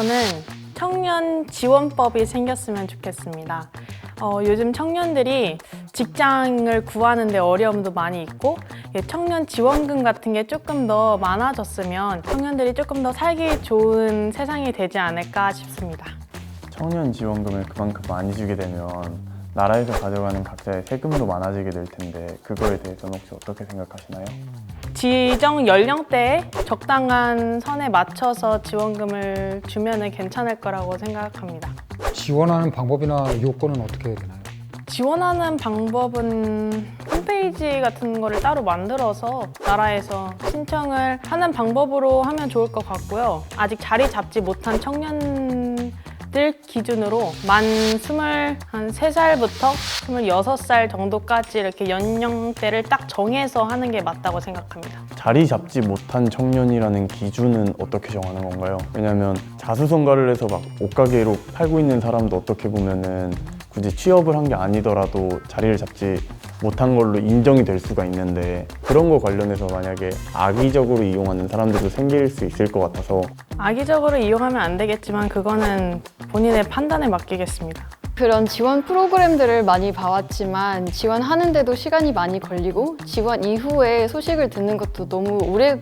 저는 청년 지원법이 생겼으면 좋겠습니다. 요즘 청년들이 직장을 구하는 데 어려움도 많이 있고 청년 지원금 같은 게 조금 더 많아졌으면 청년들이 조금 더 살기 좋은 세상이 되지 않을까 싶습니다. 청년 지원금을 그만큼 많이 주게 되면 나라에서 가져가는 각자의 세금도 많아지게 될 텐데 그거에 대해서는 혹시 어떻게 생각하시나요? 지정 연령대에 적당한 선에 맞춰서 지원금을 주면 괜찮을 거라고 생각합니다. 지원하는 방법이나 요건은 어떻게 해야 되나요? 지원하는 방법은 홈페이지 같은 거를 따로 만들어서 나라에서 신청을 하는 방법으로 하면 좋을 것 같고요. 아직 자리 잡지 못한 청년들 기준으로 만 23살부터 26살 정도까지 이렇게 연령대를 딱 정해서 하는 게 맞다고 생각합니다. 자리 잡지 못한 청년이라는 기준은 어떻게 정하는 건가요? 왜냐면 자수성가를 해서 막 옷가게로 팔고 있는 사람도 어떻게 보면은 굳이 취업을 한 게 아니더라도 자리를 잡지 못한 걸로 인정이 될 수가 있는데 그런 거 관련해서 만약에 악의적으로 이용하는 사람들도 생길 수 있을 것 같아서 악의적으로 이용하면 안 되겠지만 그거는 본인의 판단에 맡기겠습니다. 그런 지원 프로그램들을 많이 봐왔지만 지원하는데도 시간이 많이 걸리고 지원 이후에 소식을 듣는 것도 너무 오래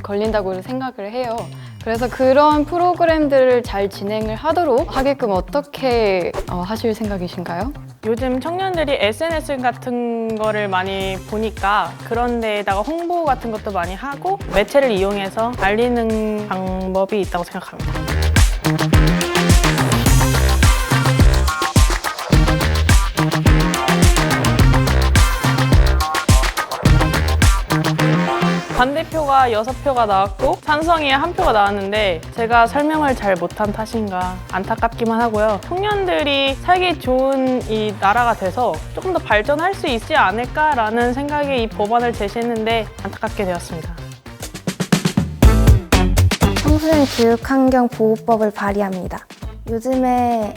걸린다고 생각을 해요. 그래서 그런 프로그램들을 잘 진행을 하도록 하게끔 어떻게 하실 생각이신가요? 요즘 청년들이 SNS 같은 거를 많이 보니까 그런 데에다가 홍보 같은 것도 많이 하고 매체를 이용해서 알리는 방법이 있다고 생각합니다. 반대표가 6표가 나왔고 찬성이 1표가 나왔는데 제가 설명을 잘 못한 탓인가 안타깝기만 하고요. 청년들이 살기 좋은 이 나라가 돼서 조금 더 발전할 수 있지 않을까라는 생각에 이 법안을 제시했는데 안타깝게 되었습니다. 청소년 교육환경보호법을 발의합니다. 요즘에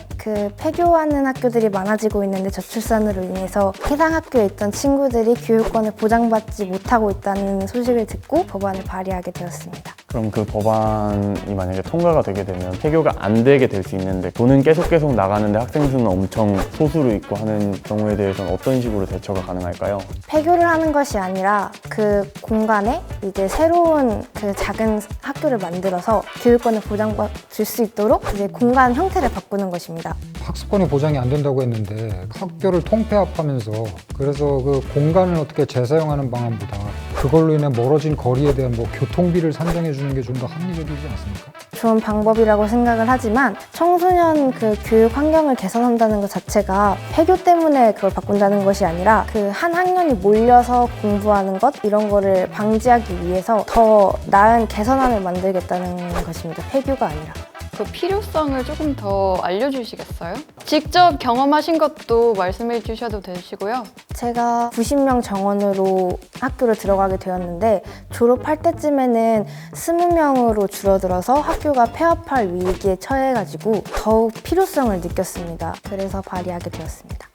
폐교하는 학교들이 많아지고 있는데 저출산으로 인해서 해당 학교에 있던 친구들이 교육권을 보장받지 못하고 있다는 소식을 듣고 법안을 발의하게 되었습니다. 그럼 그 법안이 만약에 통과가 되게 되면 폐교가 안 되게 될 수 있는데 돈은 계속 나가는데 학생 수는 엄청 소수로 있고 하는 경우에 대해서는 어떤 식으로 대처가 가능할까요? 폐교를 하는 것이 아니라 그 공간에 이제 새로운 작은 학교를 만들어서 교육권을 보장받을 수 있도록 이제 공간 형태를 바꾸는 것입니다. 학습권이 보장이 안 된다고 했는데 학교를 통폐합하면서 그래서 그 공간을 어떻게 재사용하는 방안보다 그걸로 인해 멀어진 거리에 대한 교통비를 산정해 주는 게 좀 더 합리적이지 않습니까? 좋은 방법이라고 생각을 하지만 청소년 교육 환경을 개선한다는 것 자체가 폐교 때문에 그걸 바꾼다는 것이 아니라 한 학년이 몰려서 공부하는 것 이런 거를 방지하기 위해서 더 나은 개선안을 만들겠다는 것입니다. 폐교가 아니라. 그 필요성을 조금 더 알려주시겠어요? 직접 경험하신 것도 말씀해 주셔도 되시고요. 제가 90명 정원으로 학교를 들어가게 되었는데 졸업할 때쯤에는 20명으로 줄어들어서 학교가 폐업할 위기에 처해가지고 더욱 필요성을 느꼈습니다. 그래서 발의하게 되었습니다.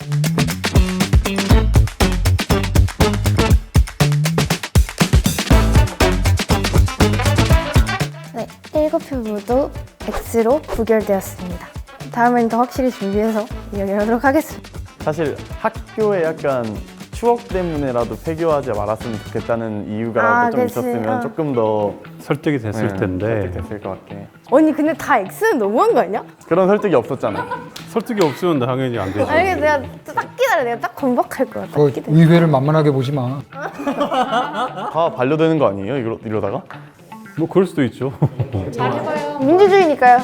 네, 7표 모두 X로 부결되었습니다. 다음엔 더 확실히 준비해서 이야기하도록 하겠습니다. 사실 학교에 약간 추억 때문에라도 폐교하지 말았으면 좋겠다는 이유가 좀 그치. 있었으면 조금 더 설득이 됐을 텐데 됐을 것 같긴 해. 언니 근데 다 X는 너무한 거 아니야? 그런 설득이 없었잖아. 설득이 없으면 당연히 안 되죠. 아니 내가 딱 기다려. 내가 딱 건박할 거야. 딱 그 기다려. 의회를 만만하게 보지 마. 다 반려되는 거 아니에요? 이러다가? 뭐 그럴 수도 있죠. 민주주의니까요.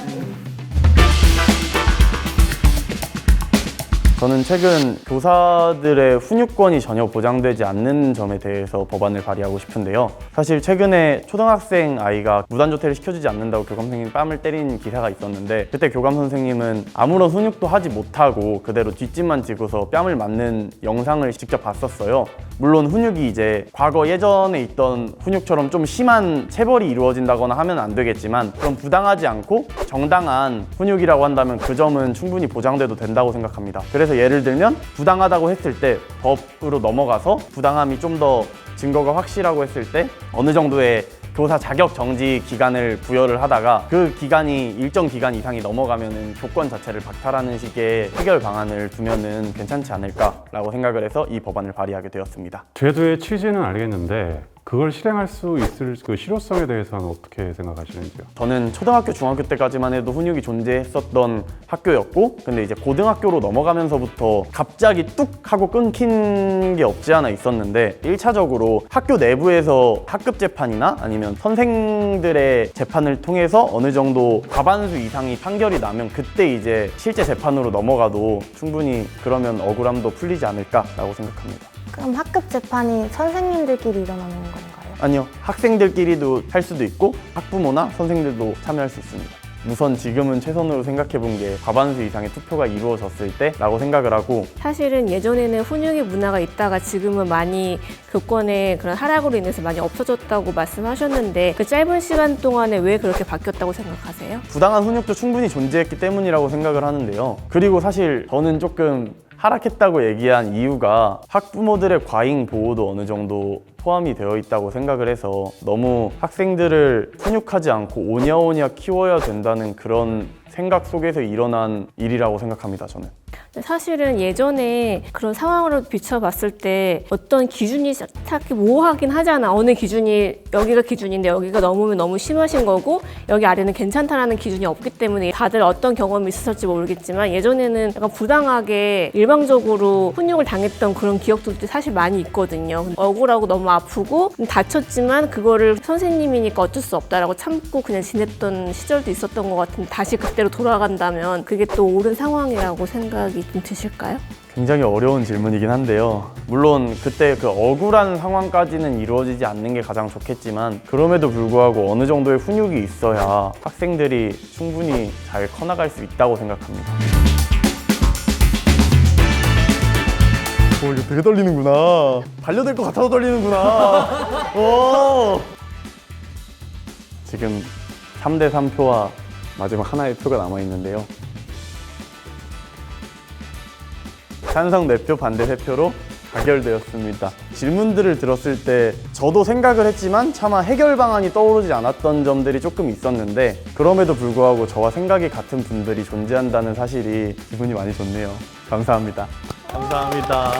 저는 최근 교사들의 훈육권이 전혀 보장되지 않는 점에 대해서 법안을 발의하고 싶은데요. 사실 최근에 초등학생 아이가 무단조퇴를 시켜주지 않는다고 교감 선생님이 뺨을 때린 기사가 있었는데 그때 교감 선생님은 아무런 훈육도 하지 못하고 그대로 뒷짐만 지고서 뺨을 맞는 영상을 직접 봤었어요. 물론 훈육이 이제 과거 예전에 있던 훈육처럼 좀 심한 체벌이 이루어진다거나 하면 안 되겠지만 그럼 부당하지 않고 정당한 훈육이라고 한다면 그 점은 충분히 보장돼도 된다고 생각합니다. 그래서 예를 들면 부당하다고 했을 때 법으로 넘어가서 부당함이 좀 더 증거가 확실하고 했을 때 어느 정도의 교사 자격 정지 기간을 부여를 하다가 그 기간이 일정 기간 이상이 넘어가면은 교권 자체를 박탈하는 식의 해결 방안을 두면은 괜찮지 않을까라고 생각을 해서 이 법안을 발의하게 되었습니다. 제도의 취지는 알겠는데 그걸 실행할 수 있을 그 실효성에 대해서는 어떻게 생각하시는지요? 저는 초등학교, 중학교 때까지만 해도 훈육이 존재했었던 학교였고, 근데 이제 고등학교로 넘어가면서부터 갑자기 뚝 하고 끊긴 게 없지 않아 있었는데, 1차적으로 학교 내부에서 학급 재판이나 아니면 선생들의 재판을 통해서 어느 정도 과반수 이상이 판결이 나면 그때 이제 실제 재판으로 넘어가도 충분히 그러면 억울함도 풀리지 않을까라고 생각합니다. 그럼 학급 재판이 선생님들끼리 일어나는 건가요? 아니요, 학생들끼리도 할 수도 있고 학부모나 선생들도 참여할 수 있습니다. 우선 지금은 최선으로 생각해 본 게 과반수 이상의 투표가 이루어졌을 때라고 생각을 하고, 사실은 예전에는 훈육의 문화가 있다가 지금은 많이 교권의 그런 하락으로 인해서 많이 없어졌다고 말씀하셨는데 그 짧은 시간 동안에 왜 그렇게 바뀌었다고 생각하세요? 부당한 훈육도 충분히 존재했기 때문이라고 생각을 하는데요. 그리고 사실 저는 조금 하락했다고 얘기한 이유가 학부모들의 과잉 보호도 어느 정도 포함이 되어 있다고 생각을 해서 너무 학생들을 훈육하지 않고 오냐오냐 키워야 된다는 그런 생각 속에서 일어난 일이라고 생각합니다, 저는. 사실은 예전에 그런 상황으로 비춰봤을 때 어떤 기준이 딱히 모호하긴 하잖아. 어느 기준이 여기가 기준인데 여기가 넘으면 너무 심하신 거고 여기 아래는 괜찮다라는 기준이 없기 때문에 다들 어떤 경험이 있었을지 모르겠지만 예전에는 약간 부당하게 일방적으로 훈육을 당했던 그런 기억들도 사실 많이 있거든요. 억울하고 너무 아프고 다쳤지만 그거를 선생님이니까 어쩔 수 없다라고 참고 그냥 지냈던 시절도 있었던 것 같은데 다시 그때로 돌아간다면 그게 또 옳은 상황이라고 생각이 좀 드실까요? 굉장히 어려운 질문이긴 한데요. 물론 그때 그 억울한 상황까지는 이루어지지 않는 게 가장 좋겠지만 그럼에도 불구하고 어느 정도의 훈육이 있어야 학생들이 충분히 잘 커나갈 수 있다고 생각합니다. 이거 되게 떨리는구나. 반려될 것 같아서 떨리는구나. 지금 3대 3표와 마지막 하나의 표가 남아있는데요. 찬성 4표, 반대 3표로 가결되었습니다. 질문들을 들었을 때 저도 생각을 했지만 차마 해결 방안이 떠오르지 않았던 점들이 조금 있었는데 그럼에도 불구하고 저와 생각이 같은 분들이 존재한다는 사실이 기분이 많이 좋네요. 감사합니다. 감사합니다.